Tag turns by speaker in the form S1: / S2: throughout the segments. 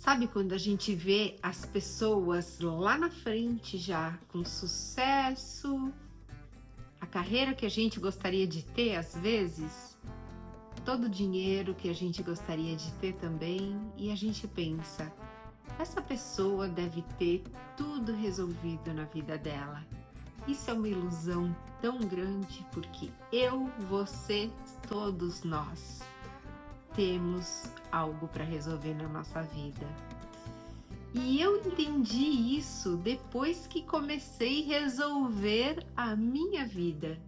S1: Sabe quando a gente vê as pessoas lá na frente já com sucesso, a carreira que a gente gostaria de ter às vezes, todo o dinheiro que a gente gostaria de ter também, e a gente pensa, essa pessoa deve ter tudo resolvido na vida dela. Isso é uma ilusão tão grande porque eu, você, todos nós temos algo para resolver na nossa vida. E eu entendi isso depois que comecei a resolver a minha vida.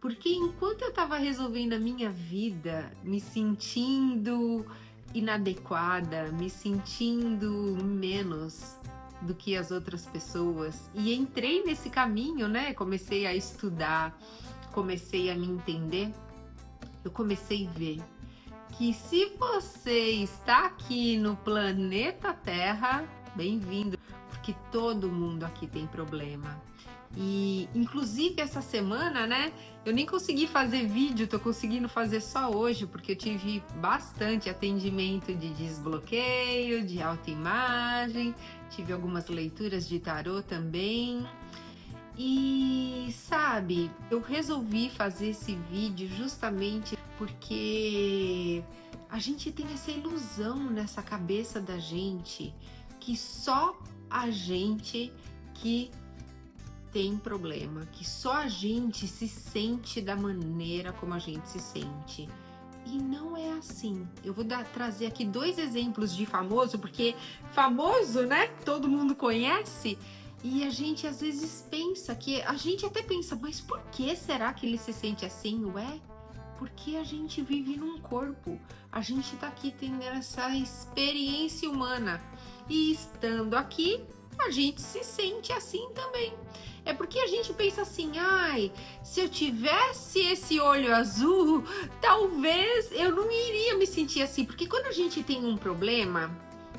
S1: Porque enquanto eu estava resolvendo a minha vida, me sentindo inadequada, me sentindo menos do que as outras pessoas, e entrei nesse caminho, né? Comecei a estudar, comecei a me entender, eu comecei a ver que se você está aqui no planeta Terra, bem-vindo, porque todo mundo aqui tem problema. E inclusive essa semana, né, eu nem consegui fazer vídeo, tô conseguindo fazer só hoje, porque eu tive bastante atendimento de desbloqueio, de autoimagem, tive algumas leituras de tarô também. E sabe, eu resolvi fazer esse vídeo justamente porque a gente tem essa ilusão nessa cabeça da gente que só a gente que tem problema, que só a gente se sente da maneira como a gente se sente. E não é assim. Eu vou trazer aqui 2 exemplos de famoso, porque famoso, né? Todo mundo conhece. E a gente às vezes pensa que... A gente até pensa, mas por que será que ele se sente assim? Ué, porque a gente vive num corpo. A gente tá aqui tendo essa experiência humana. E estando aqui, a gente se sente assim também. É porque a gente pensa assim, ai, se eu tivesse esse olho azul, talvez eu não iria me sentir assim. Porque quando a gente tem um problema,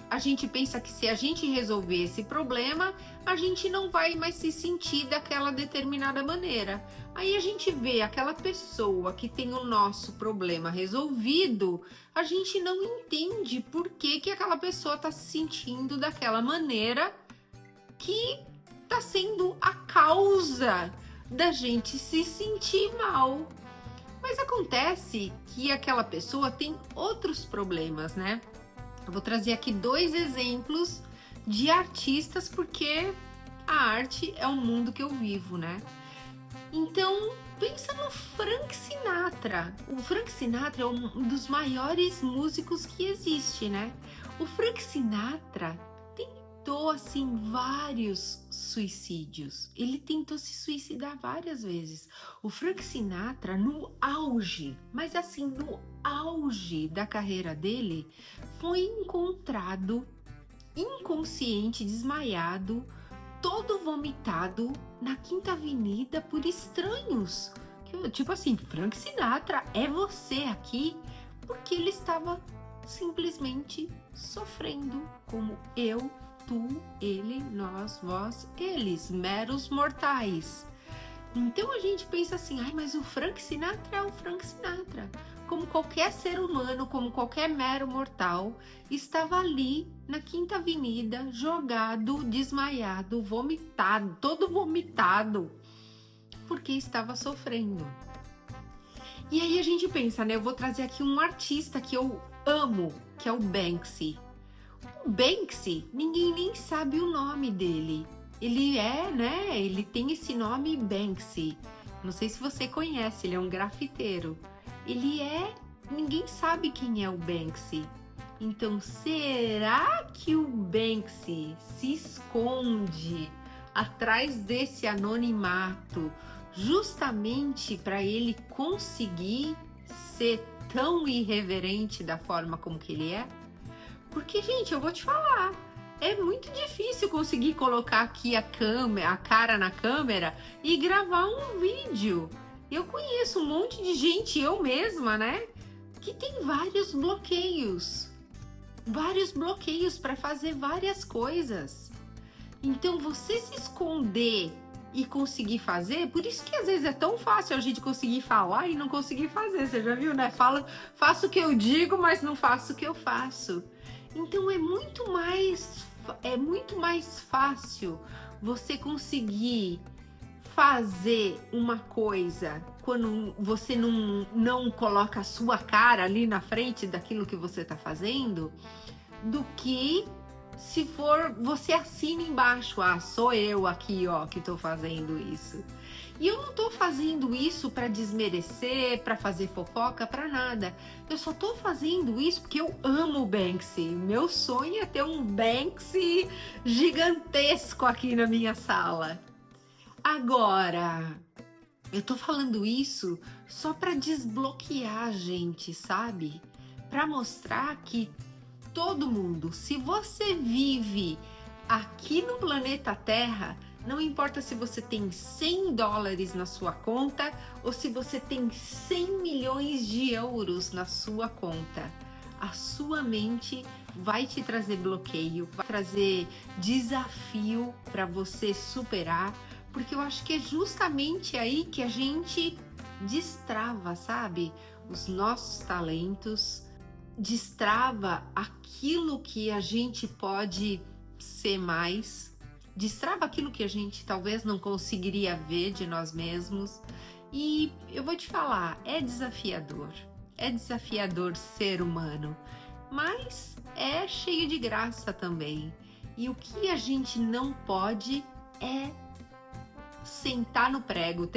S1: a gente pensa que se a gente resolver esse problema, a gente não vai mais se sentir daquela determinada maneira. Aí a gente vê aquela pessoa que tem o nosso problema resolvido, a gente não entende por que aquela pessoa está se sentindo daquela maneira que está sendo a causa da gente se sentir mal. Mas acontece que aquela pessoa tem outros problemas, né? Eu vou trazer aqui 2 exemplos de artistas, porque a arte é o mundo que eu vivo, né? Então, pensa no Frank Sinatra. O Frank Sinatra é um dos maiores músicos que existe, né? O Frank Sinatra tentou, assim, vários suicídios. Ele tentou se suicidar várias vezes. O Frank Sinatra, no auge, mas assim, no auge da carreira dele, foi encontrado inconsciente, desmaiado, todo vomitado na Quinta Avenida por estranhos. Tipo assim, Frank Sinatra, é você aqui? Porque ele estava simplesmente sofrendo como eu, tu, ele, nós, vós, eles, meros mortais. Então a gente pensa assim, ai, mas o Frank Sinatra é o Frank Sinatra. Como qualquer ser humano, como qualquer mero mortal, estava ali na Quinta Avenida, jogado, desmaiado, vomitado, todo vomitado, porque estava sofrendo. E aí a gente pensa, né? Eu vou trazer aqui um artista que eu amo, que é o Banksy. O Banksy, ninguém nem sabe o nome dele. Ele é, né? Ele tem esse nome Banksy. Não sei se você conhece, ele é um grafiteiro. Ninguém sabe quem é o Banksy. Então, será que o Banksy se esconde atrás desse anonimato justamente para ele conseguir ser tão irreverente da forma como que ele é? Porque, gente, eu vou te falar, é muito difícil conseguir colocar aqui a cara na câmera e gravar um vídeo. Eu conheço um monte de gente, eu mesma, né, que tem vários bloqueios para fazer várias coisas. Então, você se esconder e conseguir fazer, por isso que às vezes é tão fácil a gente conseguir falar e não conseguir fazer. Você já viu, né? Faço o que eu digo, mas não faço o que eu faço. Então é muito mais fácil você conseguir fazer uma coisa quando você não coloca a sua cara ali na frente daquilo que você está fazendo, do que se for você assina embaixo, sou eu aqui, que estou fazendo isso. E eu não estou fazendo isso para desmerecer, para fazer fofoca, para nada. Eu só estou fazendo isso porque eu amo o Banksy. Meu sonho é ter um Banksy gigantesco aqui na minha sala. Agora, eu tô falando isso só para desbloquear a gente, sabe? Para mostrar que todo mundo, se você vive aqui no planeta Terra, não importa se você tem $100 na sua conta ou se você tem 100 milhões de euros na sua conta, a sua mente vai te trazer bloqueio, vai trazer desafio para você superar, porque eu acho que é justamente aí que a gente destrava, sabe? Os nossos talentos, destrava aquilo que a gente pode ser mais, destrava aquilo que a gente talvez não conseguiria ver de nós mesmos. E eu vou te falar, é desafiador ser humano, mas é cheio de graça também. E o que a gente não pode é sentar no prego.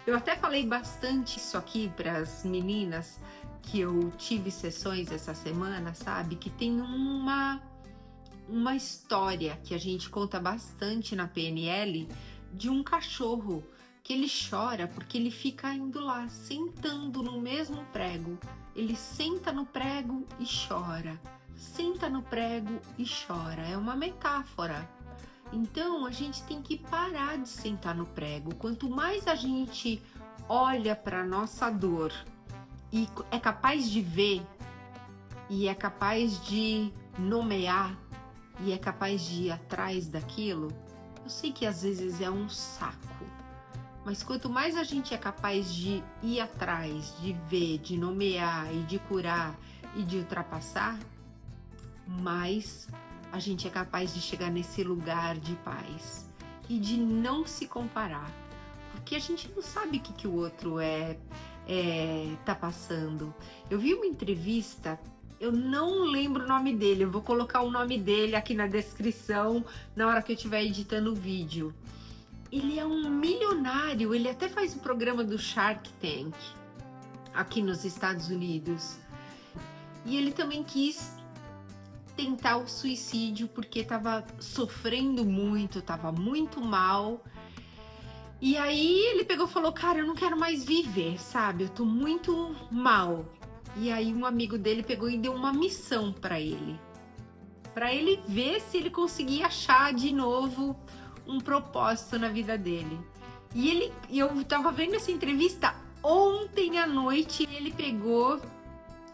S1: Eu até falei bastante isso aqui para as meninas que eu tive sessões essa semana, sabe? Que tem uma história que a gente conta bastante na PNL de um cachorro que ele chora porque ele fica indo lá, sentando no mesmo prego. Ele senta no prego e chora. Senta no prego e chora. É uma metáfora. Então, a gente tem que parar de sentar no prego. Quanto mais a gente olha para a nossa dor e é capaz de ver, e é capaz de nomear, e é capaz de ir atrás daquilo, eu sei que às vezes é um saco, mas quanto mais a gente é capaz de ir atrás, de ver, de nomear e de curar e de ultrapassar, mais a gente é capaz de chegar nesse lugar de paz e de não se comparar, porque a gente não sabe o que o outro tá passando. Eu vi uma entrevista, eu não lembro o nome dele, eu vou colocar o nome dele aqui na descrição na hora que eu estiver editando o vídeo. Ele é um milionário, ele até faz o programa do Shark Tank aqui nos Estados Unidos. E ele também quis tentar o suicídio porque estava sofrendo muito, estava muito mal. E aí ele pegou e falou, cara, eu não quero mais viver, sabe? Eu tô muito mal. E aí um amigo dele pegou e deu uma missão para ele ver se ele conseguia achar de novo um propósito na vida dele. E eu tava vendo essa entrevista ontem à noite, e ele pegou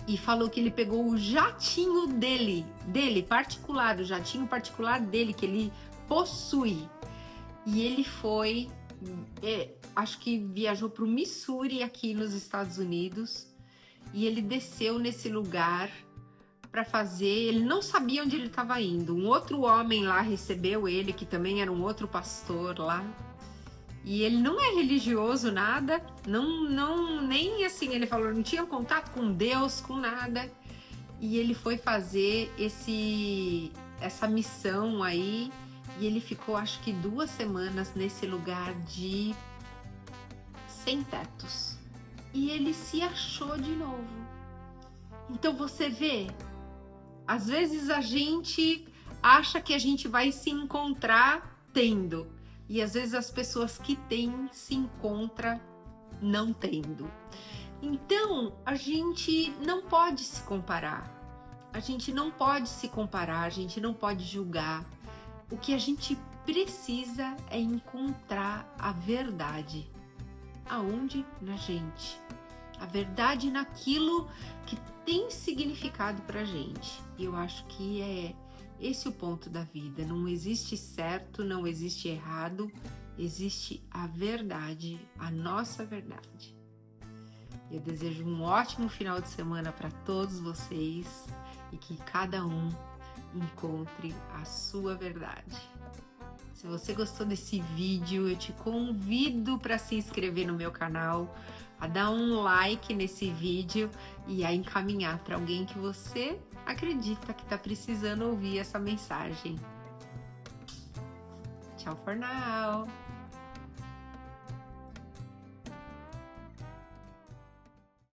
S1: e falou que ele pegou o jatinho dele particular, o jatinho particular dele, que ele possui. E ele foi, acho que viajou para o Missouri, aqui nos Estados Unidos, e ele desceu nesse lugar para fazer, ele não sabia onde ele estava indo. Um outro homem lá recebeu ele, que também era um outro pastor lá. E ele não é religioso, nada, nem assim, ele falou, não tinha contato com Deus, com nada. E ele foi fazer essa missão aí, e ele ficou, acho que 2 semanas nesse lugar de sem tetos. E ele se achou de novo. Então você vê, às vezes a gente acha que a gente vai se encontrar tendo, e às vezes as pessoas que têm se encontram não tendo. Então a gente não pode se comparar, a gente não pode se comparar, a gente não pode julgar. O que a gente precisa é encontrar a verdade. Aonde? Na gente. A verdade naquilo que tem significado pra gente. E eu acho que é esse o ponto da vida. Não existe certo, não existe errado. Existe a verdade, a nossa verdade. Eu desejo um ótimo final de semana para todos vocês. e que cada um encontre a sua verdade. Se você gostou desse vídeo, eu te convido para se inscrever no meu canal, a dar um like nesse vídeo e a encaminhar para alguém que você acredita que está precisando ouvir essa mensagem. Tchau for now!